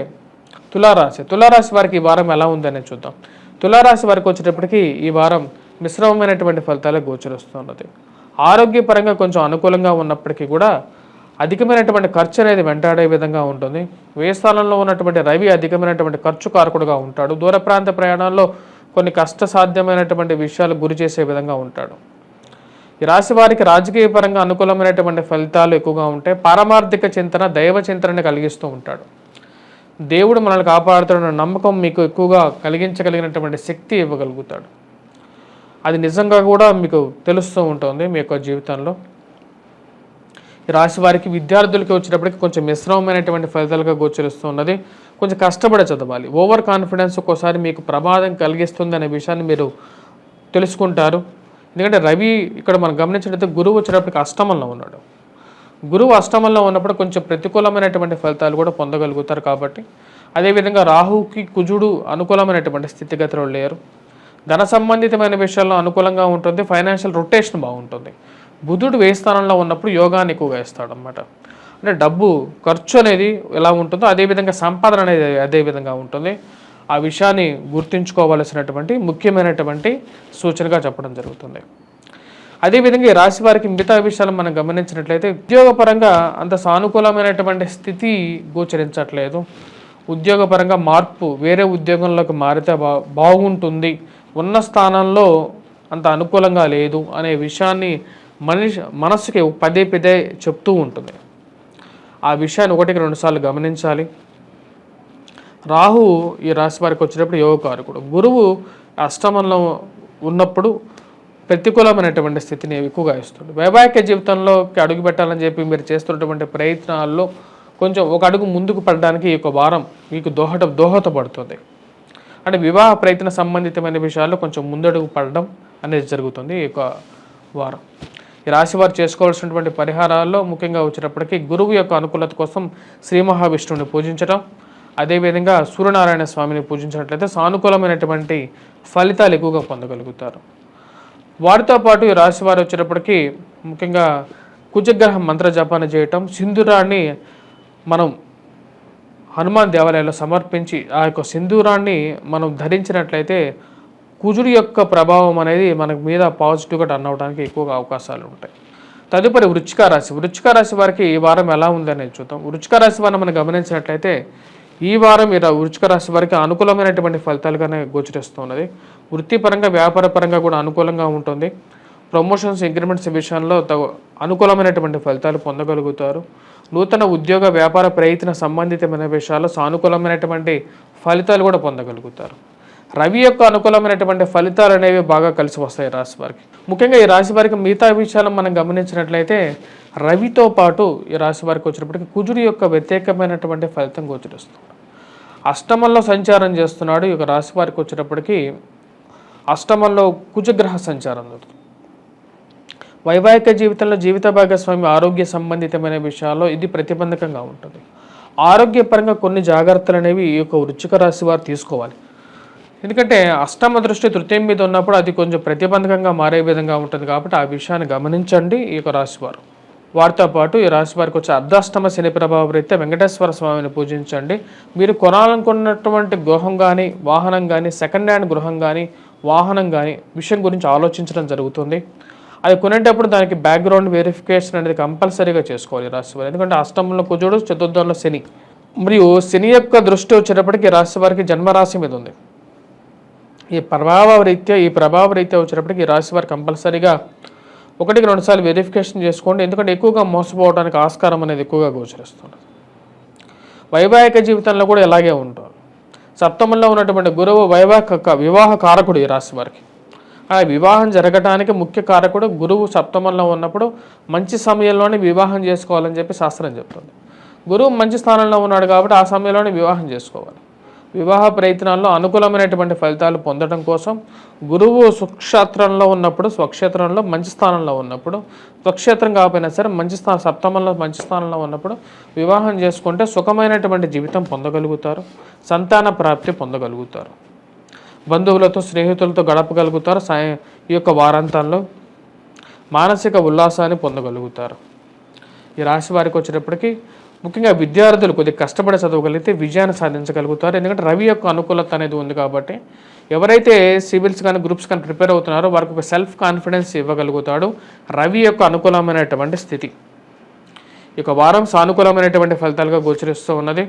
తులారాశి వారికి ఈ వారం ఎలా ఉందనే చూద్దాం. తులారాశి వారికి వచ్చేటప్పటికి ఈ వారం మిశ్రమమైనటువంటి ఫలితాలు గోచరిస్తున్నది. ఆరోగ్యపరంగా కొంచెం అనుకూలంగా ఉన్నప్పటికీ కూడా అధికమైనటువంటి ఖర్చు అనేది వెంటాడే విధంగా ఉంటుంది. వ్యయస్థానంలో ఉన్నటువంటి రవి అధికమైనటువంటి ఖర్చు కారకుడుగా ఉంటాడు. దూర ప్రాంత ప్రయాణాల్లో కొన్ని కష్టసాధ్యమైనటువంటి విషయాలు గురి చేసే విధంగా ఉంటాడు. ఈ రాశి వారికి రాజకీయ పరంగా అనుకూలమైనటువంటి ఫలితాలు ఎక్కువగా ఉంటాయి. పారమార్థిక చింతన, దైవ చింతనని కలిగిస్తూ ఉంటాడు. దేవుడు మనల్ని కాపాడుతున్న నమ్మకం మీకు ఎక్కువగా కలిగించగలిగినటువంటి శక్తి ఇవ్వగలుగుతాడు. అది నిజంగా కూడా మీకు తెలుస్తూ ఉంటుంది మీ యొక్క జీవితంలో. ఈ రాశి వారికి విద్యార్థులకి వచ్చేటప్పటికి కొంచెం మిశ్రమమైనటువంటి ఫలితాలుగా గోచరిస్తున్నది. కొంచెం కష్టపడి చదవాలి. ఓవర్ కాన్ఫిడెన్స్ ఒక్కోసారి మీకు ప్రమాదం కలిగిస్తుంది అనే విషయాన్ని మీరు తెలుసుకుంటారు. ఎందుకంటే రవి ఇక్కడ మనం గమనించినట్లయితే గురువు వచ్చేటప్పటికి అష్టమంలో ఉన్నాడు. గురువు అష్టమంలో ఉన్నప్పుడు కొంచెం ప్రతికూలమైనటువంటి ఫలితాలు కూడా పొందగలుగుతారు. కాబట్టి అదేవిధంగా రాహుకి కుజుడు అనుకూలమైనటువంటి స్థితిగతిలో లేరు. ధన సంబంధితమైన విషయాల్లో అనుకూలంగా ఉంటుంది. ఫైనాన్షియల్ రొటేషన్ బాగుంటుంది. బుధుడు వ్యయ స్థానంలో ఉన్నప్పుడు యోగాన్ని ఎక్కువగా ఇస్తాడు అనమాట. అంటే డబ్బు ఖర్చు అనేది ఎలా ఉంటుందో అదేవిధంగా సంపాదన అనేది అదేవిధంగా ఉంటుంది. ఆ విషయాన్ని గుర్తుంచుకోవాల్సినటువంటి ముఖ్యమైనటువంటి సూచనగా చెప్పడం జరుగుతుంది. అదేవిధంగా ఈ రాశి వారికి మిగతా విషయాలు మనం గమనించినట్లయితే ఉద్యోగపరంగా అంత సానుకూలమైనటువంటి స్థితి గోచరించట్లేదు. ఉద్యోగపరంగా మార్పు, వేరే ఉద్యోగంలోకి మారితే బాగుంటుంది, ఉన్న స్థానంలో అంత అనుకూలంగా లేదు అనే విషయాన్ని మనసుకి పదే చెప్తూ ఉంటుంది. ఆ విషయాన్ని 1-2 సార్లు గమనించాలి. రాహు ఈ రాశి వారికి వచ్చేటప్పుడు యోగకారకుడు. గురువు అష్టమంలో ఉన్నప్పుడు ప్రతికూలమైనటువంటి స్థితిని ఎక్కువగా ఇస్తుంది. వైవాహిక జీవితంలోకి అడుగు పెట్టాలని చెప్పి మీరు చేస్తున్నటువంటి ప్రయత్నాల్లో కొంచెం ఒక అడుగు ముందుకు పడడానికి ఈ యొక్క వారం మీకు దోహదపడుతుంది. అంటే వివాహ ప్రయత్న సంబంధితమైన విషయాల్లో కొంచెం ముందడుగు పడడం అనేది జరుగుతుంది ఈ యొక్క వారం. ఈ రాశి వారు చేసుకోవాల్సినటువంటి పరిహారాల్లో ముఖ్యంగా వచ్చేటప్పటికి గురువు యొక్క అనుకూలత కోసం శ్రీ మహావిష్ణువుని పూజించడం, అదేవిధంగా సూర్యనారాయణ స్వామిని పూజించినట్లయితే సానుకూలమైనటువంటి ఫలితాలు ఎక్కువగా పొందగలుగుతారు. వారితో పాటు ఈ రాశి వారు వచ్చేటప్పటికి ముఖ్యంగా కుజగ్రహం మంత్ర జపాన్ని చేయటం, సింధూరాన్ని మనం హనుమాన్ దేవాలయంలో సమర్పించి ఆ యొక్క సింధూరాన్ని మనం ధరించినట్లయితే కుజుడు యొక్క ప్రభావం అనేది మనకు మీద పాజిటివ్గా టర్న్ అవడానికి ఎక్కువగా అవకాశాలు ఉంటాయి. తదుపరి వృశ్చిక రాశి వారికి ఈ వారం ఎలా ఉందనేది చూద్దాం. వృశ్చిక రాశి వారిని మనం గమనించినట్లయితే ఈ వారం వృశ్చిక రాశి వారికి అనుకూలమైనటువంటి ఫలితాలుగానే గోచరిస్తున్నది. వృత్తిపరంగా, వ్యాపార పరంగా కూడా అనుకూలంగా ఉంటుంది. ప్రమోషన్స్, ఇంక్రిమెంట్స్ విషయంలో అనుకూలమైనటువంటి ఫలితాలు పొందగలుగుతారు. నూతన ఉద్యోగ, వ్యాపార ప్రయత్న సంబంధితమైన విషయాల్లో సానుకూలమైనటువంటి ఫలితాలు కూడా పొందగలుగుతారు. రవి యొక్క అనుకూలమైనటువంటి ఫలితాలు అనేవి బాగా కలిసి వస్తాయి రాశి వారికి. ముఖ్యంగా ఈ రాశి వారికి మిగతా విషయాలను మనం గమనించినట్లయితే రవితో పాటు ఈ రాశి వారికి వచ్చినప్పటికీ కుజుడు యొక్క వ్యతిరేకమైనటువంటి ఫలితం గోచరిస్తుంది. అష్టమంలో సంచారం చేస్తున్నాడు. ఈ యొక్క రాశి వారికి వచ్చేటప్పటికి అష్టమంలో కుజగ్రహ సంచారం జరుగుతుంది. వైవాహిక జీవితంలో జీవిత భాగస్వామి ఆరోగ్య సంబంధితమైన విషయాల్లో ఇది ప్రతిబంధకంగా ఉంటుంది. ఆరోగ్యపరంగా కొన్ని జాగ్రత్తలు అనేవి ఈ యొక్క వృశ్చిక రాశి వారు తీసుకోవాలి. ఎందుకంటే అష్టమ దృష్టి తృతీయం మీద ఉన్నప్పుడు అది కొంచెం ప్రతిబంధకంగా మారే విధంగా ఉంటుంది. కాబట్టి ఆ విషయాన్ని గమనించండి ఈ యొక్క రాశివారు. వారితో పాటు ఈ రాశి వారికి వచ్చే అర్ధాష్టమ శని ప్రభావ రీత్యా వెంకటేశ్వర స్వామిని పూజించండి. మీరు కొనాలనుకున్నటువంటి గృహం కానీ, వాహనం కానీ, సెకండ్ హ్యాండ్ గృహం కానీ, వాహనం కానీ విషయం గురించి ఆలోచించడం జరుగుతుంది. అది కొనేటప్పుడు దానికి బ్యాక్గ్రౌండ్ వెరిఫికేషన్ అనేది కంపల్సరీగా చేసుకోవాలి రాశి వారు. ఎందుకంటే అష్టమంలో కుజుడు, చతుర్థంలో శని మరియు శని యొక్క దృష్టి వచ్చేటప్పటికి రాశి వారికి జన్మరాశి మీద ఉంది. ఈ ప్రభావ రీత్యా వచ్చేటప్పటికి ఈ రాశి వారు కంపల్సరీగా 1-2 సార్లు వెరిఫికేషన్ చేసుకోండి. ఎందుకంటే ఎక్కువగా మోసపోవడానికి ఆస్కారం అనేది ఎక్కువగా గోచరిస్తుంది. వైవాహిక జీవితంలో కూడా ఇలాగే ఉంటారు. సప్తమంలో ఉన్నటువంటి గురువు వివాహ కారకుడు ఈ రాశి వారికి. ఆ వివాహం జరగడానికి ముఖ్య కారకుడు గురువు సప్తమంలో ఉన్నప్పుడు మంచి సమయంలోనే వివాహం చేసుకోవాలని చెప్పి శాస్త్రం చెప్తుంది. గురువు మంచి స్థానంలో ఉన్నాడు కాబట్టి ఆ సమయంలోనే వివాహం చేసుకోవాలి. వివాహ ప్రయత్నాల్లో అనుకూలమైనటువంటి ఫలితాలు పొందడం కోసం గురువు స్వక్షేత్రంలో ఉన్నప్పుడు, స్వక్షేత్రంలో మంచి స్థానంలో ఉన్నప్పుడు, స్వక్షేత్రం కాకపోయినా సరే సప్తమంలో మంచి స్థానంలో ఉన్నప్పుడు వివాహం చేసుకుంటే సుఖమైనటువంటి జీవితం పొందగలుగుతారు, సంతాన ప్రాప్తి పొందగలుగుతారు, బంధువులతో స్నేహితులతో గడపగలుగుతారు, ఈ యొక్క వారాంతంలో మానసిక ఉల్లాసాన్ని పొందగలుగుతారు. ఈ రాశి వారికి వచ్చేటప్పటికి ముఖ్యంగా విద్యార్థులు కొద్దిగా కష్టపడి చదవగలిగితే విజయాన్ని సాధించగలుగుతారు. ఎందుకంటే రవి యొక్క అనుకూలత అనేది ఉంది కాబట్టి ఎవరైతే సివిల్స్ కానీ గ్రూప్స్ కానీ ప్రిపేర్ అవుతున్నారో వారికి ఒక సెల్ఫ్ కాన్ఫిడెన్స్ ఇవ్వగలుగుతాడు రవి యొక్క అనుకూలమైనటువంటి స్థితి. ఈ యొక్క వారం సానుకూలమైనటువంటి ఫలితాలుగా గోచరిస్తూ ఉన్నది.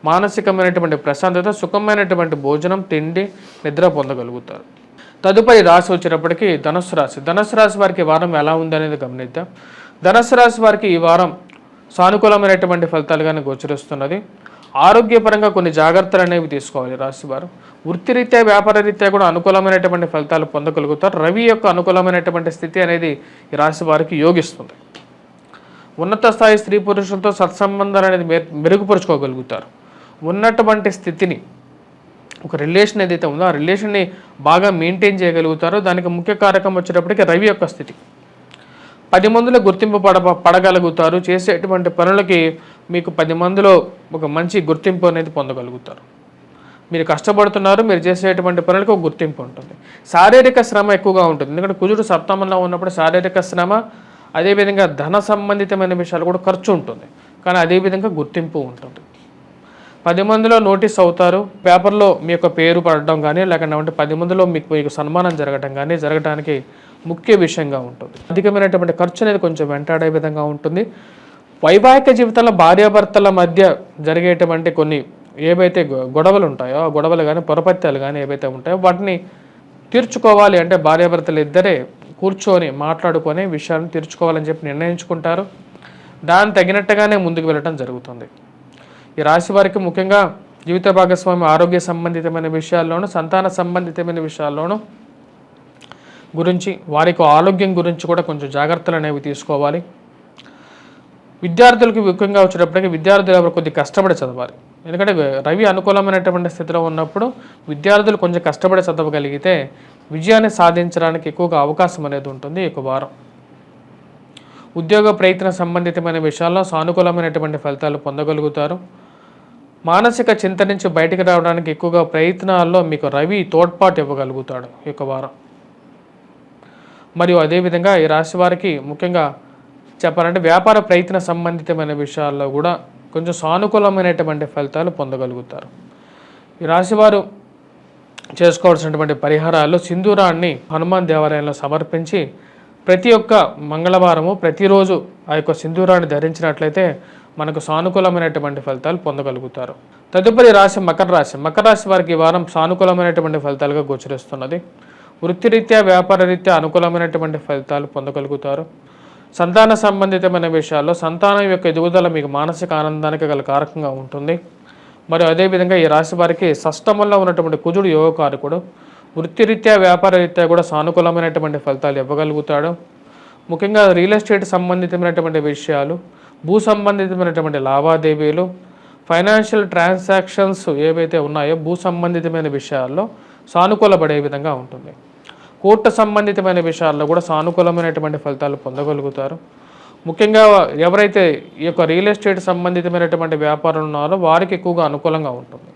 మానసికమైనటువంటి ప్రశాంతత, సుఖమైనటువంటి భోజనం, తిండి, నిద్ర పొందగలుగుతారు. తదుపరి రాశి వచ్చేటప్పటికి ధనుస్సు రాశి. ధనుస్సు రాశి వారికి వారం ఎలా ఉందనేది గమనిద్దాం. ధనుస్సు రాశి వారికి ఈ వారం సానుకూలమైనటువంటి ఫలితాలుగానే గోచరిస్తున్నది. ఆరోగ్యపరంగా కొన్ని జాగ్రత్తలు అనేవి తీసుకోవాలి రాశివారు. వృత్తిరీత్యా వ్యాపార రీత్యా కూడా అనుకూలమైనటువంటి ఫలితాలు పొందగలుగుతారు. రవి యొక్క అనుకూలమైనటువంటి స్థితి అనేది ఈ రాశి వారికి యోగిస్తుంది. ఉన్నత స్థాయి స్త్రీ పురుషులతో సత్సంబంధాలు అనేది మెరుగుపరుచుకోగలుగుతారు. ఉన్నటువంటి స్థితిని ఒక రిలేషన్ ఏదైతే ఉందో ఆ రిలేషన్ని బాగా మెయింటైన్ చేయగలుగుతారో దానికి ముఖ్య కారకం వచ్చేటప్పటికి రవి యొక్క స్థితి. 10 మందిలో గుర్తింపు పడగలుగుతారు. చేసేటువంటి పనులకి మీకు 10 మందిలో ఒక మంచి గుర్తింపు అనేది పొందగలుగుతారు. మీరు కష్టపడుతున్నారు, మీరు చేసేటువంటి పనులకు ఒక గుర్తింపు ఉంటుంది. శారీరక శ్రమ ఎక్కువగా ఉంటుంది. ఎందుకంటే కుజుడు సప్తమంలో ఉన్నప్పుడు శారీరక శ్రమ, అదేవిధంగా ధన సంబంధితమైన విషయాలు కూడా ఖర్చు ఉంటుంది. కానీ అదేవిధంగా గుర్తింపు ఉంటుంది. 10 మందిలో నోటీస్ అవుతారు. పేపర్లో మీ యొక్క పేరు పడడం కానీ లేకుంటే 10 మందిలో మీకు సన్మానం జరగడానికి ముఖ్య విషయంగా ఉంటుంది. అధికమైనటువంటి ఖర్చు అనేది కొంచెం వెంటాడే విధంగా ఉంటుంది. వైవాహిక జీవితంలో భార్యాభర్తల మధ్య జరిగేటువంటి కొన్ని ఏవైతే గొడవలు ఉంటాయో ఆ గొడవలు కానీ పొరపత్యాలు కానీ ఏవైతే ఉంటాయో వాటిని తీర్చుకోవాలి అంటే భార్యాభర్తలు ఇద్దరే కూర్చొని మాట్లాడుకొని విషయాలను తీర్చుకోవాలని చెప్పి నిర్ణయించుకుంటారు. దాని తగినట్టుగానే ముందుకు వెళ్ళటం జరుగుతుంది. ఈ రాశి వారికి ముఖ్యంగా జీవిత భాగస్వామి ఆరోగ్య సంబంధితమైన విషయాల్లోనూ సంతాన సంబంధితమైన విషయాల్లోనూ గురించి వారికి ఆరోగ్యం గురించి కూడా కొంచెం జాగ్రత్తలు అనేవి తీసుకోవాలి. విద్యార్థులకు ముఖ్యంగా వచ్చేటప్పటికి విద్యార్థులు ఎవరు కొద్దిగా కష్టపడి చదవాలి. ఎందుకంటే రవి అనుకూలమైనటువంటి స్థితిలో ఉన్నప్పుడు విద్యార్థులు కొంచెం కష్టపడి చదవగలిగితే విజయాన్ని సాధించడానికి ఎక్కువగా అవకాశం అనేది ఉంటుంది ఈ వారం. ఉద్యోగ ప్రయత్న సంబంధితమైన విషయాల్లో సానుకూలమైనటువంటి ఫలితాలు పొందగలుగుతారు. మానసిక చింత నుంచి బయటకు రావడానికి ఎక్కువగా ప్రయత్నాల్లో మీకు రవి తోడ్పాటు ఇవ్వగలుగుతాడు ఈ వారం. మరియు అదేవిధంగా ఈ రాశి వారికి ముఖ్యంగా చెప్పాలంటే వ్యాపార ప్రయత్న సంబంధితమైన విషయాల్లో కూడా కొంచెం సానుకూలమైనటువంటి ఫలితాలు పొందగలుగుతారు. ఈ రాశివారు చేసుకోవాల్సినటువంటి పరిహారాలు సింధూరాన్ని హనుమాన్ దేవాలయంలో సమర్పించి ప్రతి ఒక్క మంగళవారము ప్రతిరోజు ఆ యొక్క సింధూరాన్ని ధరించినట్లయితే మనకు సానుకూలమైనటువంటి ఫలితాలు పొందగలుగుతారు. తదుపరి రాశి మకర రాశి. మకర రాశి వారికి ఈ వారం సానుకూలమైనటువంటి ఫలితాలుగా గోచరిస్తున్నది. వృత్తిరీత్యా వ్యాపార రీత్యా అనుకూలమైనటువంటి ఫలితాలు పొందగలుగుతారు. సంతాన సంబంధితమైన విషయాల్లో సంతానం యొక్క ఎదుగుదల మీకు మానసిక ఆనందానికి గల కారకంగా ఉంటుంది. మరియు అదేవిధంగా ఈ రాశి వారికి షష్టమంలో ఉన్నటువంటి కుజుడు యోగకారకుడు. వృత్తిరీత్యా వ్యాపార రీత్యా కూడా సానుకూలమైనటువంటి ఫలితాలు ఇవ్వగలుగుతాడు. ముఖ్యంగా రియల్ ఎస్టేట్ సంబంధితమైనటువంటి విషయాలు, భూ సంబంధితమైనటువంటి లావాదేవీలు, ఫైనాన్షియల్ ట్రాన్సాక్షన్స్ ఏవైతే ఉన్నాయో భూ సంబంధితమైన విషయాల్లో సానుకూలపడే విధంగా ఉంటుంది. కోర్టు సంబంధితమైన విషయాల్లో కూడా సానుకూలమైనటువంటి ఫలితాలు పొందగలుగుతారు. ముఖ్యంగా ఎవరైతే ఈ యొక్క రియల్ ఎస్టేట్ సంబంధితమైనటువంటి వ్యాపారం ఉన్నారో వారికి ఎక్కువగా అనుకూలంగా ఉంటుంది.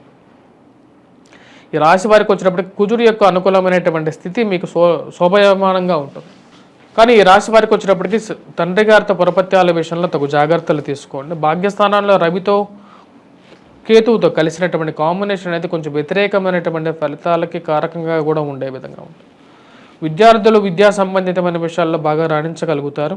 ఈ రాశి వారికి వచ్చినప్పటికీ కుజుడు యొక్క అనుకూలమైనటువంటి స్థితి మీకు శోభయమానంగా ఉంటుంది. కానీ ఈ రాశి వారికి వచ్చినప్పటికీ తండ్రి గారితో పొరపత్యాల విషయంలో తగు జాగ్రత్తలు తీసుకోండి. భాగ్యస్థానంలో రవితో కేతువుతో కలిసినటువంటి కాంబినేషన్ అనేది కొంచెం వ్యతిరేకమైనటువంటి ఫలితాలకి కారకంగా కూడా ఉండే విధంగా ఉంటుంది. విద్యార్థులు విద్యా సంబంధితమైన విషయాల్లో బాగా రాణించగలుగుతారు.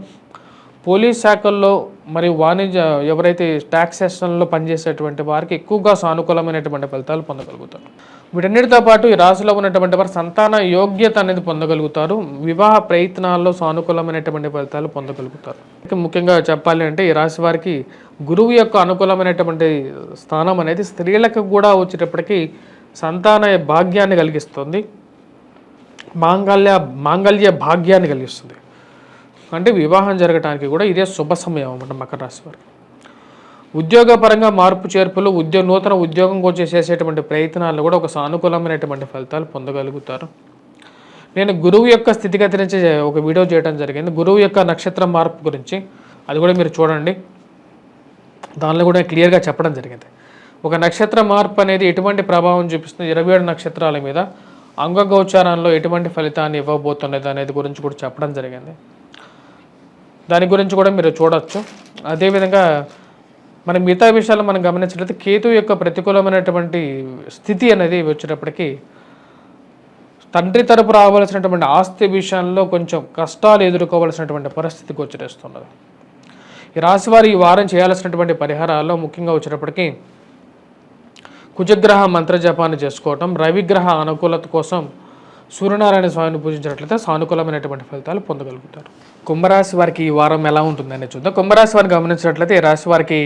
పోలీస్ శాఖల్లో మరియు వాణిజ్య ఎవరైతే ట్యాక్సేషన్లో పనిచేసేటువంటి వారికి ఎక్కువగా సానుకూలమైనటువంటి ఫలితాలు పొందగలుగుతారు. వీటన్నిటితో పాటు ఈ రాశిలో ఉన్నటువంటి వారు సంతాన యోగ్యత అనేది పొందగలుగుతారు. వివాహ ప్రయత్నాల్లో సానుకూలమైనటువంటి ఫలితాలు పొందగలుగుతారు. ముఖ్యంగా చెప్పాలి అంటే ఈ రాశి వారికి గురువు యొక్క అనుకూలమైనటువంటి స్థానం అనేది స్త్రీలకు కూడా వచ్చేటప్పటికీ సంతాన భాగ్యాన్ని కలిగిస్తుంది, మాంగళ్య భాగ్యాన్ని కలిగిస్తుంది. అంటే వివాహం జరగడానికి కూడా ఇదే శుభ సమయం అన్నమాట మకర రాశి వారికి. ఉద్యోగపరంగా మార్పు చేర్పులు, నూతన ఉద్యోగం కోసం చేసేటువంటి ప్రయత్నాలు కూడా ఒక సానుకూలమైనటువంటి ఫలితాలు పొందగలుగుతారు. నేను గురువు యొక్క స్థితిగతి నుంచి ఒక వీడియో చేయడం జరిగింది, గురువు యొక్క నక్షత్ర మార్పు గురించి. అది కూడా మీరు చూడండి, దానిలో కూడా క్లియర్గా చెప్పడం జరిగింది. ఒక నక్షత్ర మార్పు అనేది ఎటువంటి ప్రభావం చూపిస్తుంది, 27 నక్షత్రాల మీద అంగగోచారంలో ఎటువంటి ఫలితాన్ని ఇవ్వబోతున్నది అనేది గురించి కూడా చెప్పడం జరిగింది. దాని గురించి కూడా మీరు చూడవచ్చు. అదేవిధంగా మన మిగతా విషయాలు మనం గమనించినట్లయితే కేతు యొక్క ప్రతికూలమైనటువంటి స్థితి అనేది వచ్చేటప్పటికి తండ్రి తరపు రావాల్సినటువంటి ఆస్తి విషయంలో కొంచెం కష్టాలు ఎదుర్కోవాల్సినటువంటి పరిస్థితి గోచరిస్తున్నది. ఈ రాశివారు ఈ వారం చేయాల్సినటువంటి పరిహారాల్లో ముఖ్యంగా వచ్చేటప్పటికి కుజగ్రహ మంత్రజపాన్ని చేసుకోవటం, రవిగ్రహ అనుకూలత కోసం సూర్యనారాయణ స్వామిని పూజించినట్లయితే సానుకూలమైనటువంటి ఫలితాలు పొందగలుగుతారు. కుంభరాశి వారికి ఈ వారం ఎలా ఉంటుందని చూద్దాం. కుంభరాశి వారిని గమనించినట్లయితే ఈ రాశి వారికి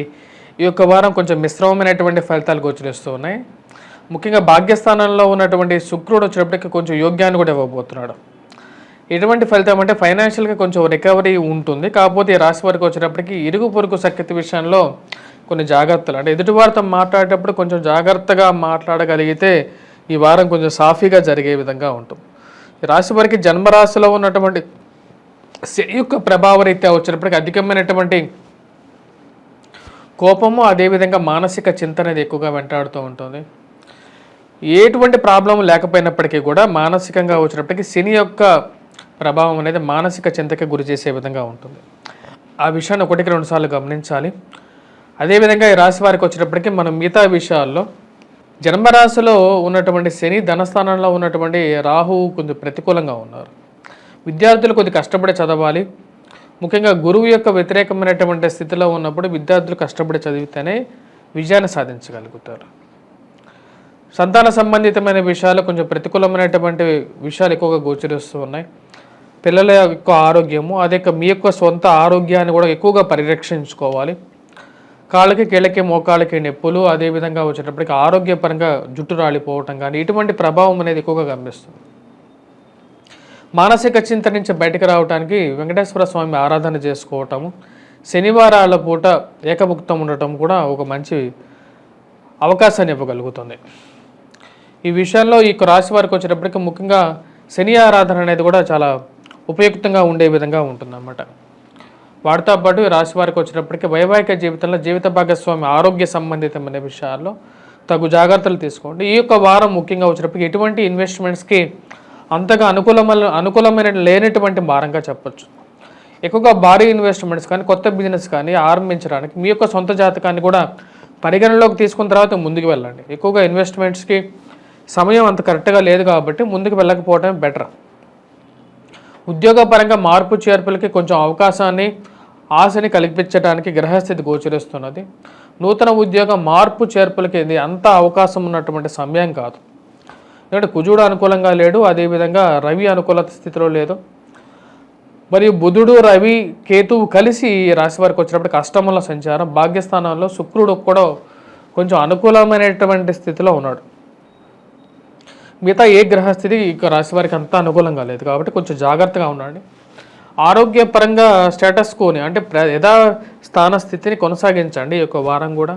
ఈ యొక్క వారం కొంచెం మిశ్రమమైనటువంటి ఫలితాలు గోచరిస్తూ ఉన్నాయి. ముఖ్యంగా భాగ్యస్థానంలో ఉన్నటువంటి శుక్రుడు వచ్చేటప్పటికి కొంచెం యోగ్యాన్ని కూడా ఇవ్వబోతున్నాడు. ఎటువంటి ఫలితం అంటే ఫైనాన్షియల్గా కొంచెం రికవరీ ఉంటుంది. కాకపోతే ఈ రాశి వారికి వచ్చేటప్పటికి ఇరుగు పొరుగు సఖ్యత విషయంలో కొన్ని జాగ్రత్తలు, అంటే ఎదుటివారితో మాట్లాడేటప్పుడు కొంచెం జాగ్రత్తగా మాట్లాడగలిగితే ఈ వారం కొంచెం సాఫీగా జరిగే విధంగా ఉంటుంది. ఈ రాశి వారికి జన్మరాశిలో ఉన్నటువంటి శని యొక్క ప్రభావ రీత్యా వచ్చినప్పటికీ అధికమైనటువంటి కోపము, అదేవిధంగా మానసిక చింతన అనేది ఎక్కువగా వెంటాడుతూ ఉంటుంది. ఎటువంటి ప్రాబ్లం లేకపోయినప్పటికీ కూడా మానసికంగా వచ్చినప్పటికీ శని యొక్క ప్రభావం అనేది మానసిక చింతకి గురి చేసే విధంగా ఉంటుంది. ఆ విషయాన్ని 1-2 సార్లు గమనించాలి. అదేవిధంగా ఈ రాశి వారికి వచ్చేటప్పటికి మనం మిగతా విషయాల్లో జన్మరాశిలో ఉన్నటువంటి శని, ధనస్థానంలో ఉన్నటువంటి రాహు కొంచెం ప్రతికూలంగా ఉన్నారు. విద్యార్థులు కొద్ది కష్టపడి చదవాలి. ముఖ్యంగా గురువు యొక్క వ్యతిరేకమైనటువంటి స్థితిలో ఉన్నప్పుడు విద్యార్థులు కష్టపడి చదివితేనే విజయాన్ని సాధించగలుగుతారు. సంతాన సంబంధితమైన విషయాలు కొంచెం ప్రతికూలమైనటువంటి విషయాలు ఎక్కువగా గోచరిస్తూ ఉన్నాయి. పిల్లల యొక్క ఆరోగ్యము, అదే మీ యొక్క సొంత ఆరోగ్యాన్ని కూడా ఎక్కువగా పరిరక్షించుకోవాలి. కాళ్ళకి, కీళ్ళకి, మోకాళ్ళకి నొప్పులు, అదేవిధంగా వచ్చేటప్పటికి ఆరోగ్యపరంగా జుట్టు రాలిపోవటం కానీ ఇటువంటి ప్రభావం అనేది ఎక్కువగా కనిపిస్తుంది. మానసిక చింత నుంచి బయటకు రావడానికి వెంకటేశ్వర స్వామి ఆరాధన చేసుకోవటము, శనివారాల పూట ఏకభుక్తం ఉండటం కూడా ఒక మంచి అవకాశాన్ని ఇవ్వగలుగుతుంది. ఈ విషయంలో ఈ రాశి వారికి వచ్చేటప్పటికి ముఖ్యంగా శని ఆరాధన అనేది కూడా చాలా ఉపయుక్తంగా ఉండే విధంగా ఉంటుందన్నమాట. వాటితో పాటు ఈ రాశి వారికి వచ్చేటప్పటికి వైవాహిక జీవితంలో జీవిత భాగస్వామి ఆరోగ్య సంబంధితమైన విషయాల్లో తగు జాగ్రత్తలు తీసుకోండి. ఈ యొక్క వారం ముఖ్యంగా వచ్చేటప్పటికి ఎటువంటి ఇన్వెస్ట్మెంట్స్కి అంతగా అనుకూలమైన లేనటువంటి వారంగా చెప్పొచ్చు. ఎక్కువగా భారీ ఇన్వెస్ట్మెంట్స్ కానీ కొత్త బిజినెస్ కానీ ఆరంభించడానికి మీ యొక్క సొంత జాతకాన్ని కూడా పరిగణలోకి తీసుకున్న తర్వాత ముందుకు వెళ్ళండి. ఎక్కువగా ఇన్వెస్ట్మెంట్స్కి సమయం అంత కరెక్ట్గా లేదు కాబట్టి ముందుకు వెళ్ళకపోవడం బెటర్. ఉద్యోగపరంగా మార్పు చేర్పులకి కొంచెం అవకాశాన్ని, ఆశని కల్పించడానికి గ్రహస్థితి గోచరిస్తున్నది. నూతన ఉద్యోగ మార్పు చేర్పులకి ఇది అంత అవకాశం ఉన్నటువంటి సమయం కాదు. ఎందుకంటే కుజుడు అనుకూలంగా లేడు, అదేవిధంగా రవి అనుకూలత స్థితిలో లేదు. మరియు బుధుడు, రవి, కేతువు కలిసి రాశి వారికి వచ్చినప్పుడు అష్టమంలో సంచారం, భాగ్యస్థానంలో శుక్రుడు కూడా కొంచెం అనుకూలమైనటువంటి స్థితిలో ఉన్నాడు. మిగతా ఏ గ్రహస్థితి ఇక రాశి వారికి అంతా అనుకూలంగా లేదు కాబట్టి కొంచెం జాగ్రత్తగా ఉండండి. ఆరోగ్యపరంగా స్టేటస్ కోని అంటే యథా స్థాన స్థితిని కొనసాగించండి ఈ యొక్క వారం కూడా.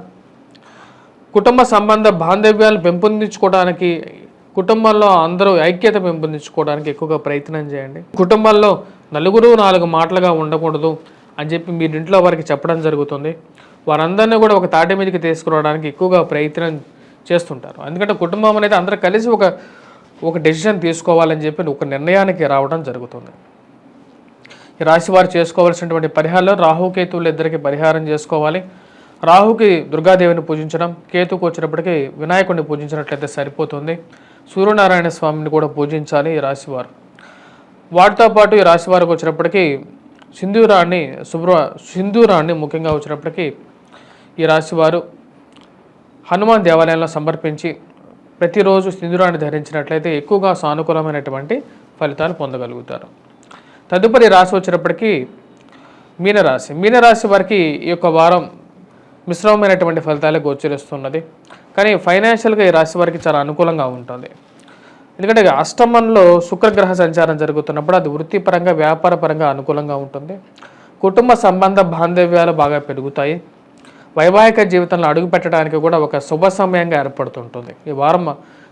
కుటుంబ సంబంధ బాంధవ్యాలు పెంపొందించుకోవడానికి, కుటుంబంలో అందరూ ఐక్యత పెంపొందించుకోవడానికి ఎక్కువగా ప్రయత్నం చేయండి. కుటుంబంలో నలుగురు 4 మాటలుగా ఉండకూడదు అని చెప్పి మీరు ఇంట్లో వారికి చెప్పడం జరుగుతుంది. వారందరినీ కూడా ఒక తాటి మీదకి తీసుకురావడానికి ఎక్కువగా ప్రయత్నం చేస్తుంటారు. ఎందుకంటే కుటుంబం అనేది అందరూ కలిసి ఒక డెసిషన్ తీసుకోవాలని చెప్పి ఒక నిర్ణయానికి రావడం జరుగుతుంది. ఈ రాశి వారు చేసుకోవాల్సినటువంటి పరిహారాలు రాహుకేతువులు ఇద్దరికి పరిహారం చేసుకోవాలి. రాహుకి దుర్గాదేవిని పూజించడం, కేతుకు వచ్చినప్పటికీ వినాయకుడిని పూజించినట్లయితే సరిపోతుంది. సూర్యనారాయణ స్వామిని కూడా పూజించాలి ఈ రాశివారు. వాటితో పాటు ఈ రాశి వారికి వచ్చినప్పటికీ సింధూరాన్ని సింధూరాన్ని ముఖ్యంగా వచ్చినప్పటికీ ఈ రాశివారు హనుమాన్ దేవాలయంలో సమర్పించి ప్రతిరోజు సింధూరాన్ని ధరించినట్లయితే ఎక్కువగా సానుకూలమైనటువంటి ఫలితాలు పొందగలుగుతారు. తదుపరి రాశి వచ్చినప్పటికీ మీనరాశి వారికి ఈ యొక్క వారం మిశ్రమమైనటువంటి ఫలితాలే గోచరిస్తున్నది. కానీ ఫైనాన్షియల్గా ఈ రాశి వారికి చాలా అనుకూలంగా ఉంటుంది. ఎందుకంటే అష్టమంలో శుక్రగ్రహ సంచారం జరుగుతున్నప్పుడు అది వృత్తిపరంగా వ్యాపారపరంగా అనుకూలంగా ఉంటుంది. కుటుంబ సంబంధ బాంధవ్యాలు బాగా పెరుగుతాయి. వైవాహిక జీవితంలో అడుగు పెట్టడానికి కూడా ఒక శుభ సమయంగా ఏర్పడుతుంటుంది. ఈ వారం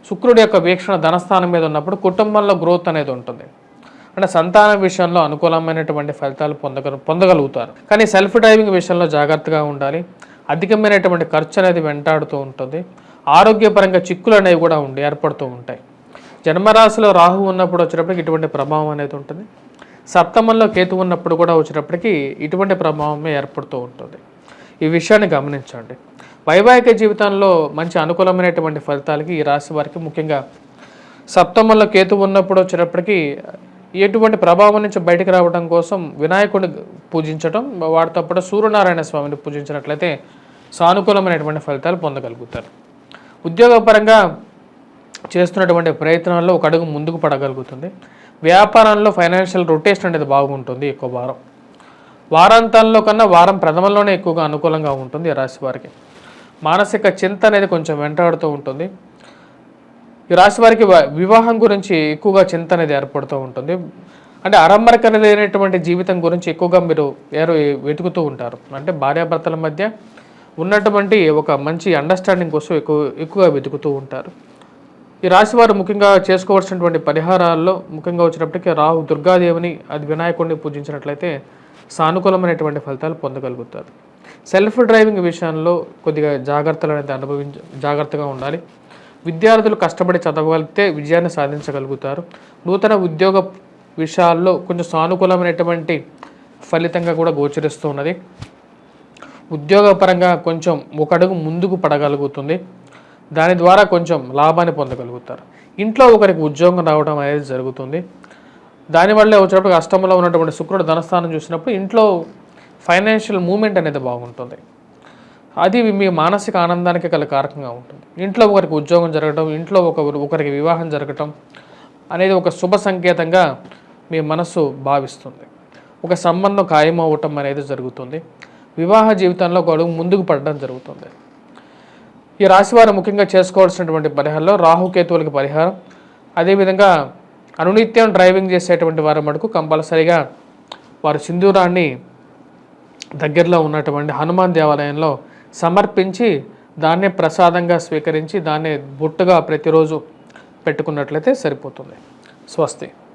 శుక్రుడి యొక్క వీక్షణ ధనస్థానం మీద ఉన్నప్పుడు కుటుంబంలో గ్రోత్ అనేది ఉంటుంది. అంటే సంతానం విషయంలో అనుకూలమైనటువంటి ఫలితాలు పొందగలుగుతారు. కానీ సెల్ఫ్ డ్రైవింగ్ విషయంలో జాగ్రత్తగా ఉండాలి. అధికమైనటువంటి ఖర్చు అనేది వెంటాడుతూ ఉంటుంది. ఆరోగ్యపరంగా చిక్కులు అనేవి కూడా ఏర్పడుతూ ఉంటాయి. జన్మరాశిలో రాహు ఉన్నప్పుడు వచ్చేటప్పటికి ఇటువంటి ప్రభావం అనేది ఉంటుంది. సప్తమంలో కేతు ఉన్నప్పుడు కూడా వచ్చేటప్పటికి ఇటువంటి ప్రభావమే ఏర్పడుతూ ఉంటుంది. ఈ విషయాన్ని గమనించండి. వైవాహిక జీవితంలో మంచి అనుకూలమైనటువంటి ఫలితాలకి ఈ రాశి వారికి ముఖ్యంగా సప్తమంలో కేతు ఉన్నప్పుడు వచ్చేటప్పటికి ఎటువంటి ప్రభావం నుంచి బయటకు రావడం కోసం వినాయకుడిని పూజించడం, వాటితో పాటు సూర్యనారాయణ స్వామిని పూజించినట్లయితే సానుకూలమైనటువంటి ఫలితాలు పొందగలుగుతారు. ఉద్యోగపరంగా చేస్తున్నటువంటి ప్రయత్నాల్లో ఒక అడుగు ముందుకు పడగలుగుతుంది. వ్యాపారంలో ఫైనాన్షియల్ రొటేషన్ అనేది బాగుంటుంది. ఎక్కువ వారాంతాల్లో కన్నా వారం ప్రథమంలోనే ఎక్కువగా అనుకూలంగా ఉంటుంది ఈ రాశి వారికి. మానసిక చింత అనేది కొంచెం వెంటాడుతూ ఉంటుంది. ఈ రాశి వారికి వివాహం గురించి ఎక్కువగా చింత అనేది ఏర్పడుతూ ఉంటుంది. అంటే అరమరక లేనటువంటి జీవితం గురించి ఎక్కువగా మీరు వెతుకుతూ ఉంటారు. అంటే భార్యాభర్తల మధ్య ఉన్నటువంటి ఒక మంచి అండర్స్టాండింగ్ కోసం ఎక్కువగా వెతుకుతూ ఉంటారు. ఈ రాశి వారు ముఖ్యంగా చేసుకోవాల్సినటువంటి పరిహారాల్లో ముఖ్యంగా వచ్చినప్పటికీ రాహు దుర్గాదేవిని అది వినాయకుడిని పూజించినట్లయితే సానుకూలమైనటువంటి ఫలితాలు పొందగలుగుతారు. సెల్ఫ్ డ్రైవింగ్ విషయంలో కొద్దిగా జాగ్రత్తలు అనేది జాగ్రత్తగా ఉండాలి. విద్యార్థులు కష్టపడి చదవగలిగితే విజయాన్ని సాధించగలుగుతారు. నూతన ఉద్యోగ విషయాల్లో కొంచెం సానుకూలమైనటువంటి ఫలితంగా కూడా గోచరిస్తూ ఉన్నది. ఉద్యోగపరంగా కొంచెం ఒక అడుగు ముందుకు పడగలుగుతుంది. దాని ద్వారా కొంచెం లాభాన్ని పొందగలుగుతారు. ఇంట్లో ఒకరికి ఉద్యోగం రావడం అనేది జరుగుతుంది. దానివల్లే వచ్చేటప్పుడు అష్టమంలో ఉన్నటువంటి శుక్రుడు ధనస్థానం చూసినప్పుడు ఇంట్లో ఫైనాన్షియల్ మూమెంట్ అనేది బాగుంటుంది. అది మీ మానసిక ఆనందానికి గల కారకంగా ఉంటుంది. ఇంట్లో ఒకరికి ఉద్యోగం జరగడం, ఇంట్లో ఒకరికి వివాహం జరగటం అనేది ఒక శుభ సంకేతంగా మీ మనస్సు భావిస్తుంది. ఒక సంబంధం ఖాయమవ్వటం అనేది జరుగుతుంది. వివాహ జీవితంలో ఒక అడుగు ముందుకు పడడం జరుగుతుంది. ఈ రాశివారు ముఖ్యంగా చేసుకోవాల్సినటువంటి పరిహారంలో రాహుకేతువులకి పరిహారం, అదేవిధంగా అనునిత్యం డ్రైవింగ్ చేసేటువంటి వారి మటుకు కంపల్సరీగా వారు సింధూరాన్ని దగ్గరలో ఉన్నటువంటి హనుమాన్ దేవాలయంలో సమర్పించి దాన్నే ప్రసాదంగా స్వీకరించి దాన్నే బొట్టుగా ప్రతిరోజు పెట్టుకున్నట్లయితే సరిపోతుంది. స్వస్తి.